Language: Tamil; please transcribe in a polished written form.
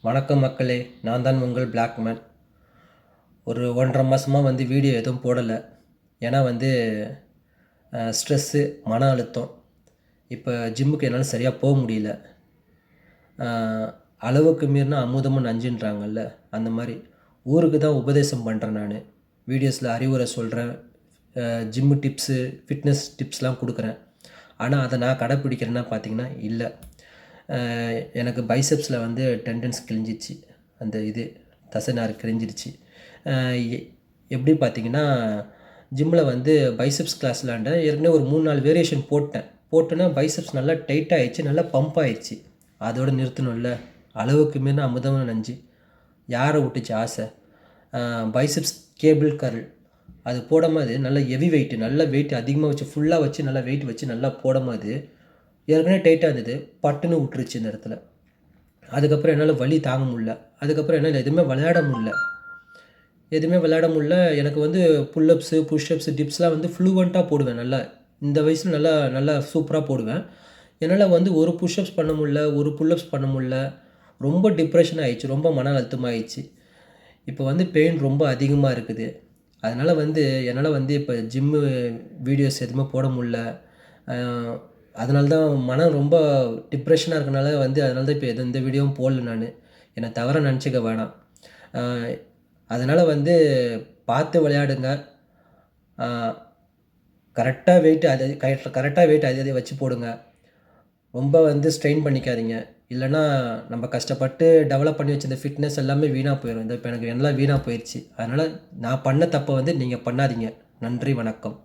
வணக்கம் மக்களே, நான் தான் உங்கள் பிளாக்மேன். ஒரு 1.5 மாதமாக வீடியோ எதுவும் போடலை. ஏன்னா ஸ்ட்ரெஸ்ஸு, மன அழுத்தம். இப்போ ஜிம்முக்கு என்னால் சரியாக போக முடியல. அளவுக்கு மீறினா அமுதமும் நஞ்சுன்றாங்கல்ல, அந்த மாதிரி ஊருக்கு தான் உபதேசம் பண்ணுறேன். நான் வீடியோஸில் அறிவுரை சொல்கிறேன், ஜிம்மு டிப்ஸு, ஃபிட்னஸ் டிப்ஸ்லாம் கொடுக்குறேன். ஆனால் அதை நான் கடைப்பிடிக்கிறேன்னா பார்த்தீங்கன்னா இல்லை. எனக்கு பைசெப்ஸில் டெண்டன்ஸ் கிழிஞ்சிச்சு. அந்த தசைநார் கிழிஞ்சிருச்சு. எப்படி பார்த்தீங்கன்னா, ஜிம்மில் பைசெப்ஸ் கிளாஸ் விளாண்டேன். ஏற்கனவே ஒரு 3-4 வேரியேஷன் போட்டோன்னா பைசெப்ஸ் நல்லா டைட் ஆகிடுச்சு, நல்லா பம்ப் ஆகிடுச்சு. அதோடு நிறுத்தணும்ல. அளவுக்கு மீறினா அமுதமும் நஞ்சு. யாரை விட்டுச்சு ஆசை? பைசெப்ஸ் கேபிள் கர்ல் அது போடும்போது நல்லா ஹெவி வெயிட்டு, நல்லா வெயிட் அதிகமாக வச்சு, ஃபுல்லாக வச்சு, நல்லா வெயிட் வச்சு நல்லா போடும்போது ஏற்கனவே டைட்டாக இருந்தது, பட்டுன்னு விட்டுருச்சு இந்த இடத்துல. அதுக்கப்புறம் என்னால் வலி தாங்க முடில. அதுக்கப்புறம் என்னால் எதுவுமே விளையாட முடில. எனக்கு புல்லப்ஸு, புஷ்அப்ஸு, டிப்ஸ்லாம் ஃப்ளூவெண்ட்டாக போடுவேன். நல்லா இந்த வயசில் நல்லா நல்லா சூப்பராக போடுவேன். என்னால் ஒரு புஷ்அப்ஸ் பண்ண முடில, ஒரு புல்லப்ஸ் பண்ண முடில. ரொம்ப டிப்ரெஷன் ஆகிடுச்சு, ரொம்ப மன அழுத்தமாகிடுச்சு. இப்போ பெயின் ரொம்ப அதிகமாக இருக்குது. அதனால் என்னால் இப்போ ஜிம்மு வீடியோஸ் எதுவுமே போட முடில. அதனால தான் மனம் ரொம்ப டிப்ரெஷனாக இருக்கனால அதனால தான் இப்போ எந்த வீடியோவும் போடல. நான் என்னை தவற நினச்சிக்க வேணாம். அதனால் பார்த்து விளையாடுங்க. கரெக்டாக வெயிட் அதே வச்சு போடுங்க. ரொம்ப ஸ்ட்ரெயின் பண்ணிக்காதீங்க. இல்லைன்னா நம்ம கஷ்டப்பட்டு டெவலப் பண்ணி வச்சிருந்த ஃபிட்னஸ் எல்லாமே வீணாக போயிடும். இப்போ எனக்கு எல்லாம் வீணாக போயிடுச்சு. அதனால் நான் பண்ண தப்பை நீங்கள் பண்ணாதீங்க. நன்றி, வணக்கம்.